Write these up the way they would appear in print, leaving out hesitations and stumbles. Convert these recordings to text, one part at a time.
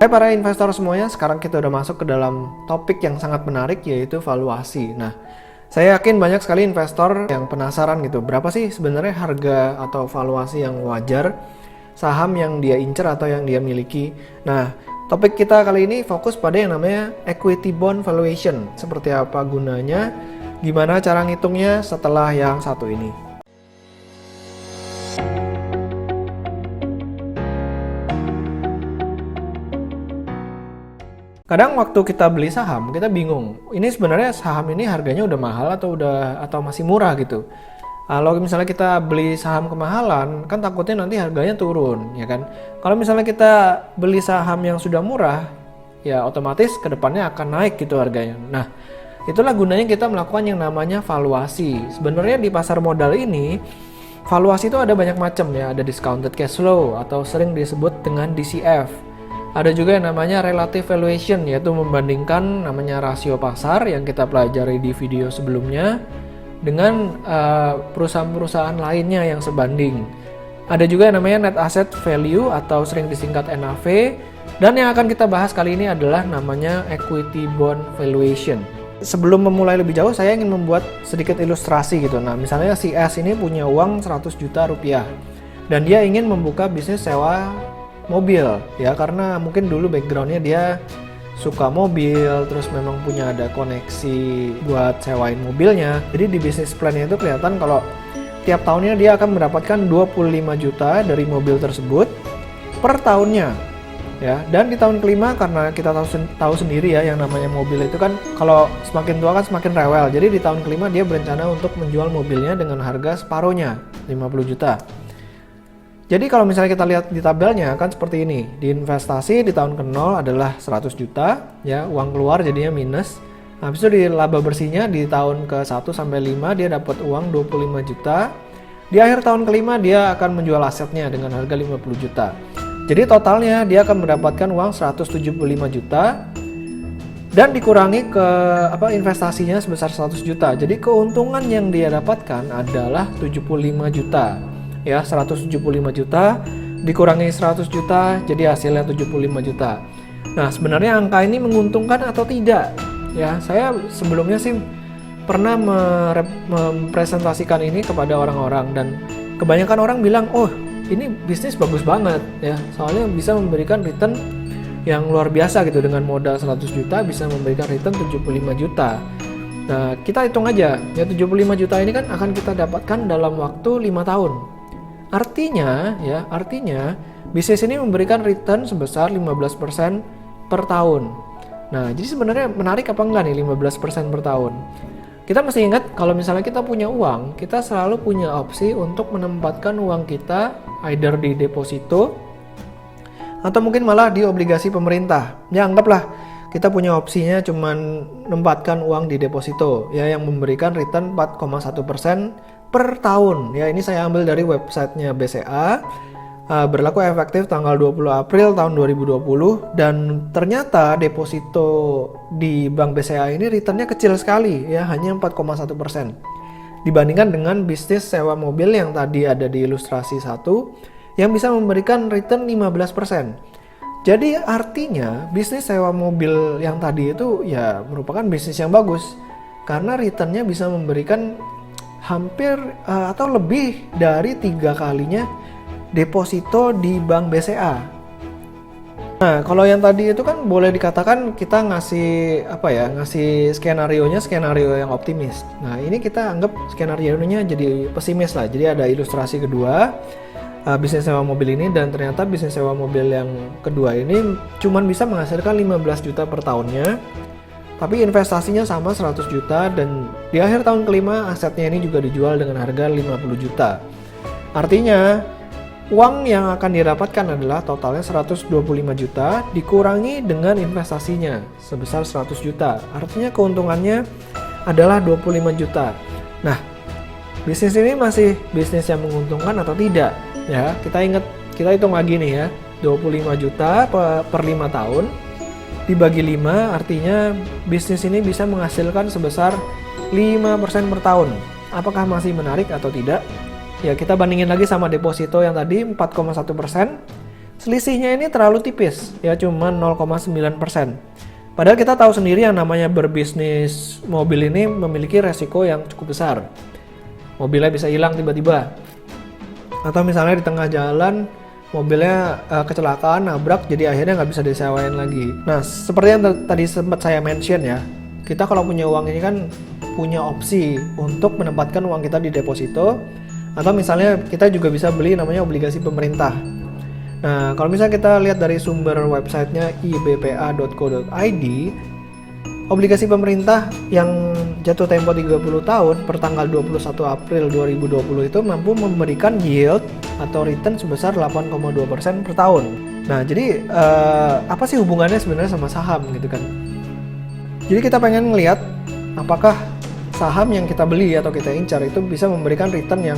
Hai para investor semuanya, sekarang kita udah masuk ke dalam topik yang sangat menarik, yaitu valuasi. Nah, saya yakin banyak sekali investor yang penasaran gitu, berapa sih sebenarnya harga atau valuasi yang wajar saham yang dia incer atau yang dia miliki. Nah, topik kita kali ini fokus pada yang namanya equity bond valuation. Seperti apa gunanya, gimana cara ngitungnya setelah yang satu ini. Kadang waktu kita beli saham, kita bingung. Ini sebenarnya saham ini harganya udah mahal atau masih murah gitu. Kalau misalnya kita beli saham kemahalan, kan takutnya nanti harganya turun, ya kan? Kalau misalnya kita beli saham yang sudah murah, ya otomatis kedepannya akan naik gitu harganya. Nah, itulah gunanya kita melakukan yang namanya valuasi. Sebenarnya di pasar modal ini, valuasi itu ada banyak macam ya. Ada discounted cash flow atau sering disebut dengan DCF. Ada juga yang namanya relative valuation, yaitu membandingkan namanya rasio pasar yang kita pelajari di video sebelumnya dengan perusahaan-perusahaan lainnya yang sebanding. Ada juga yang namanya net asset value atau sering disingkat NAV, dan yang akan kita bahas kali ini adalah namanya equity bond valuation. Sebelum memulai lebih jauh, saya ingin membuat sedikit ilustrasi gitu. Nah, misalnya si S ini punya uang 100 juta rupiah dan dia ingin membuka bisnis sewa mobil ya, karena mungkin dulu backgroundnya dia suka mobil, terus memang punya ada koneksi buat sewain mobilnya. Jadi di bisnis plan-nya itu kelihatan kalau tiap tahunnya dia akan mendapatkan 25 juta dari mobil tersebut per tahunnya ya. Dan di tahun kelima, karena kita tahu sendiri ya, yang namanya mobil itu kan kalau semakin tua kan semakin rewel. Jadi di tahun kelima dia berencana untuk menjual mobilnya dengan harga separuhnya, 50 juta. Jadi kalau misalnya kita lihat di tabelnya kan seperti ini. Di investasi di tahun ke-0 adalah 100 juta ya, uang keluar jadinya minus. Habis itu di laba bersihnya di tahun ke-1 sampai 5 dia dapat uang 25 juta. Di akhir tahun kelima dia akan menjual asetnya dengan harga 50 juta. Jadi totalnya dia akan mendapatkan uang 175 juta dan dikurangi ke investasinya sebesar 100 juta. Jadi keuntungan yang dia dapatkan adalah 75 juta. Ya, 175 juta dikurangi 100 juta jadi hasilnya 75 juta. Nah, sebenarnya angka ini menguntungkan atau tidak? Ya, saya sebelumnya sih pernah mempresentasikan ini kepada orang-orang dan kebanyakan orang bilang, "Oh, ini bisnis bagus banget ya. Soalnya bisa memberikan return yang luar biasa gitu, dengan modal 100 juta bisa memberikan return 75 juta." Nah, kita hitung aja. Ya, 75 juta ini kan akan kita dapatkan dalam waktu 5 tahun. Artinya bisnis ini memberikan return sebesar 15% per tahun. Nah, jadi sebenarnya menarik apa enggak nih 15% per tahun? Kita mesti ingat kalau misalnya kita punya uang, kita selalu punya opsi untuk menempatkan uang kita either di deposito atau mungkin malah di obligasi pemerintah. Ya, anggaplah kita punya opsinya cuman menempatkan uang di deposito ya, yang memberikan return 4,1% per tahun. Ya, ini saya ambil dari websitenya BCA, berlaku efektif tanggal 20 April tahun 2020, dan ternyata deposito di Bank BCA ini returnnya kecil sekali ya, hanya 4,1% dibandingkan dengan bisnis sewa mobil yang tadi ada di ilustrasi 1 yang bisa memberikan return 15%. Jadi artinya bisnis sewa mobil yang tadi itu ya merupakan bisnis yang bagus karena returnnya bisa memberikan hampir atau lebih dari 3 kalinya deposito di Bank BCA. Nah, kalau yang tadi itu kan boleh dikatakan kita ngasih skenario yang optimis. Nah, ini kita anggap skenario-nya jadi pesimis lah. Jadi ada ilustrasi kedua, bisnis sewa mobil ini, dan ternyata bisnis sewa mobil yang kedua ini cuman bisa menghasilkan 15 juta per tahunnya. Tapi investasinya sama 100 juta dan di akhir tahun kelima asetnya ini juga dijual dengan harga 50 juta. Artinya uang yang akan didapatkan adalah totalnya 125 juta dikurangi dengan investasinya sebesar 100 juta. Artinya keuntungannya adalah 25 juta. Nah, bisnis ini masih bisnis yang menguntungkan atau tidak? Ya, kita hitung lagi nih ya. 25 juta per 5 tahun dibagi 5, artinya bisnis ini bisa menghasilkan sebesar 5% per tahun. Apakah masih menarik atau tidak? Ya, kita bandingin lagi sama deposito yang tadi 4,1%. selisihnya ini terlalu tipis, ya cuma 0,9%. Padahal kita tahu sendiri yang namanya berbisnis mobil ini memiliki resiko yang cukup besar. Mobilnya bisa hilang tiba-tiba. Atau misalnya di tengah jalan mobilnya kecelakaan, nabrak, jadi akhirnya nggak bisa disewain lagi. Nah, seperti yang tadi sempat saya mention ya, kita kalau punya uang ini kan punya opsi untuk menempatkan uang kita di deposito, atau misalnya kita juga bisa beli namanya obligasi pemerintah. Nah, kalau misalnya kita lihat dari sumber websitenya ibpa.co.id, obligasi pemerintah yang jatuh tempo 30 tahun per tanggal 21 April 2020 itu mampu memberikan yield atau return sebesar 8,2% per tahun. Nah, jadi apa sih hubungannya sebenarnya sama saham gitu kan? Jadi kita pengen ngelihat apakah saham yang kita beli atau kita incar itu bisa memberikan return yang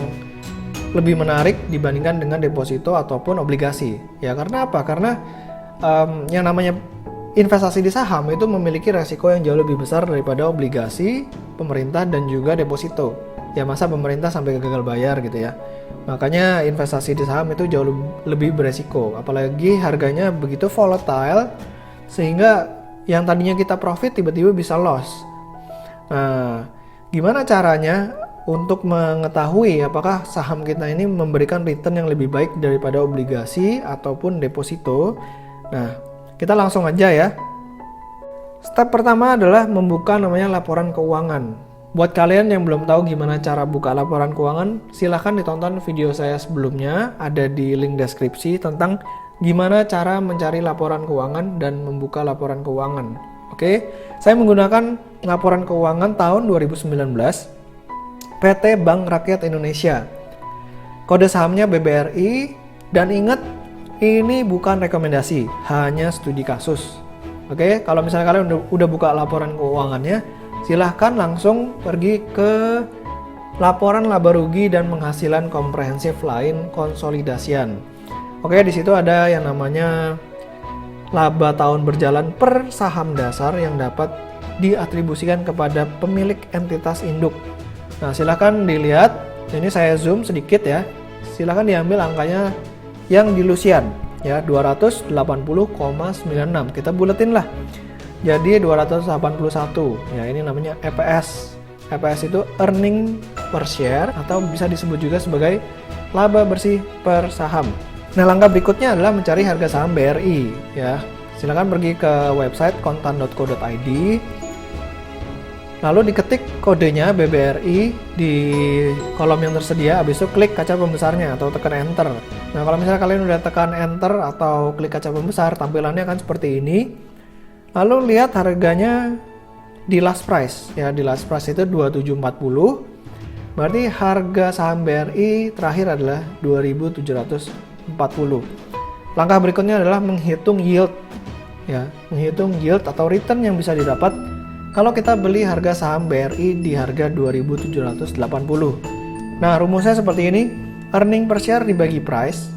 lebih menarik dibandingkan dengan deposito ataupun obligasi. Ya karena apa? Karena yang namanya investasi di saham itu memiliki resiko yang jauh lebih besar daripada obligasi, pemerintah, dan juga deposito. Ya masa pemerintah sampai gagal bayar gitu ya. Makanya investasi di saham itu jauh lebih beresiko. Apalagi harganya begitu volatile sehingga yang tadinya kita profit tiba-tiba bisa loss. Nah, gimana caranya untuk mengetahui apakah saham kita ini memberikan return yang lebih baik daripada obligasi ataupun deposito? Nah, kita langsung aja ya. Step pertama adalah membuka namanya laporan keuangan. Buat kalian yang belum tahu gimana cara buka laporan keuangan, silahkan ditonton video saya sebelumnya, ada di link deskripsi tentang gimana cara mencari laporan keuangan dan membuka laporan keuangan. Oke, saya menggunakan laporan keuangan tahun 2019 PT Bank Rakyat Indonesia. Kode sahamnya BBRI, dan ingat, ini bukan rekomendasi, hanya studi kasus. Oke, kalau misalnya kalian udah buka laporan keuangannya, silahkan langsung pergi ke laporan laba rugi dan penghasilan komprehensif lain konsolidasian. Oke, di situ ada yang namanya laba tahun berjalan per saham dasar yang dapat diatribusikan kepada pemilik entitas induk. Nah, silahkan dilihat. Ini saya zoom sedikit ya. Silahkan diambil angkanya yang di Lusian ya, 280,96. Kita buletin lah jadi 281 ya. Ini namanya EPS. EPS itu earning per share atau bisa disebut juga sebagai laba bersih per saham. Nah, langkah berikutnya adalah mencari harga saham BRI ya. Silakan pergi ke website kontan.co.id, lalu diketik kodenya BBRI di kolom yang tersedia, habis itu klik kaca pembesarnya atau tekan enter. Nah, kalau misalnya kalian udah tekan enter atau klik kaca pembesar, tampilannya akan seperti ini. Lalu lihat harganya di last price ya, di last price itu 2740. Berarti harga saham BRI terakhir adalah 2740. Langkah berikutnya adalah menghitung yield ya, menghitung yield atau return yang bisa didapat kalau kita beli harga saham BRI di harga 2780. Nah, rumusnya seperti ini. Earning per share dibagi price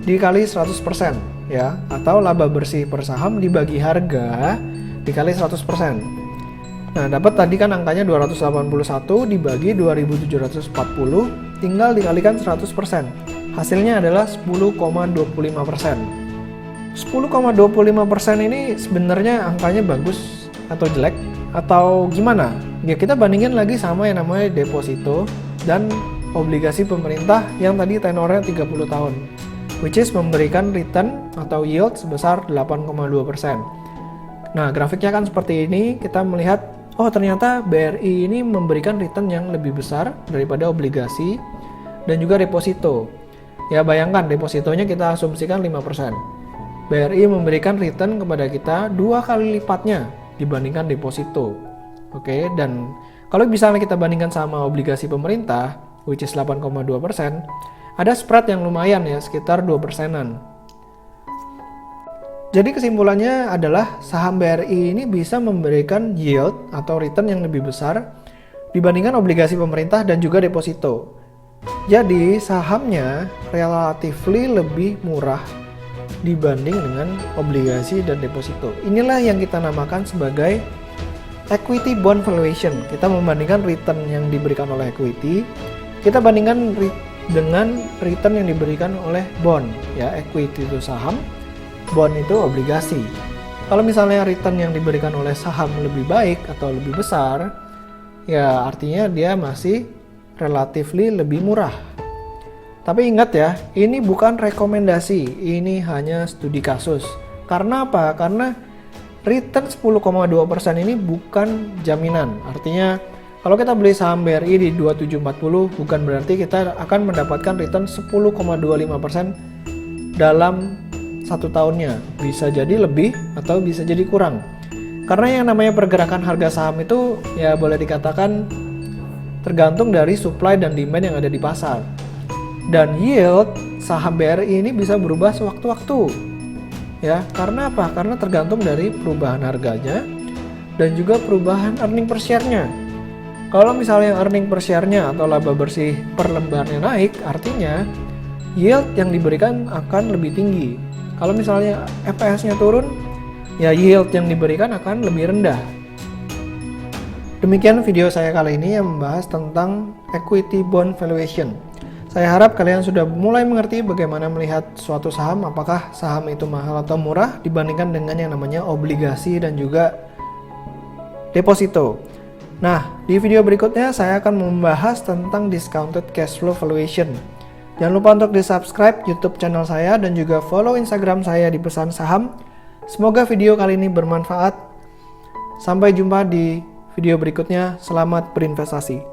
dikali 100% ya, atau laba bersih per saham dibagi harga dikali 100%. Nah, dapat tadi kan angkanya 281 dibagi 2740, tinggal dikalikan 100%. Hasilnya adalah 10,25%. 10,25% ini sebenarnya angkanya bagus atau jelek atau gimana? Ya kita bandingin lagi sama yang namanya deposito dan obligasi pemerintah yang tadi tenornya 30 tahun, which is memberikan return atau yield sebesar 8,2%. Nah, grafiknya kan seperti ini. Kita melihat, oh ternyata BRI ini memberikan return yang lebih besar daripada obligasi dan juga deposito. Ya bayangkan, depositonya kita asumsikan 5%. BRI memberikan return kepada kita 2 kali lipatnya dibandingkan deposito. Oke, dan kalau misalnya kita bandingkan sama obligasi pemerintah, which is 8,2%, ada spread yang lumayan ya, sekitar 2%-an. Jadi kesimpulannya adalah saham BRI ini bisa memberikan yield atau return yang lebih besar dibandingkan obligasi pemerintah dan juga deposito. Jadi sahamnya relatively lebih murah dibanding dengan obligasi dan deposito. Inilah yang kita namakan sebagai equity bond valuation. Kita membandingkan return yang diberikan oleh equity, kita bandingkan dengan return yang diberikan oleh bond. Ya, equity itu saham, bond itu obligasi. Kalau misalnya return yang diberikan oleh saham lebih baik atau lebih besar, ya artinya dia masih relatively lebih murah. Tapi ingat ya, ini bukan rekomendasi, ini hanya studi kasus. Karena apa? Karena return 10,2% ini bukan jaminan. Artinya kalau kita beli saham BRI di 2740 bukan berarti kita akan mendapatkan return 10,25% dalam 1 tahunnya. Bisa jadi lebih atau bisa jadi kurang. Karena yang namanya pergerakan harga saham itu ya boleh dikatakan tergantung dari supply dan demand yang ada di pasar. Dan yield saham BRI ini bisa berubah sewaktu-waktu. Ya, karena apa? Karena tergantung dari perubahan harganya dan juga perubahan earning per share-nya. Kalau misalnya earning per share-nya atau laba bersih per lembarnya naik, artinya yield yang diberikan akan lebih tinggi. Kalau misalnya EPS-nya turun, ya yield yang diberikan akan lebih rendah. Demikian video saya kali ini yang membahas tentang equity bond valuation. Saya harap kalian sudah mulai mengerti bagaimana melihat suatu saham, apakah saham itu mahal atau murah dibandingkan dengan yang namanya obligasi dan juga deposito. Nah, di video berikutnya saya akan membahas tentang discounted cash flow valuation. Jangan lupa untuk di-subscribe YouTube channel saya dan juga follow Instagram saya di Pesan Saham. Semoga video kali ini bermanfaat. Sampai jumpa di video berikutnya. Selamat berinvestasi.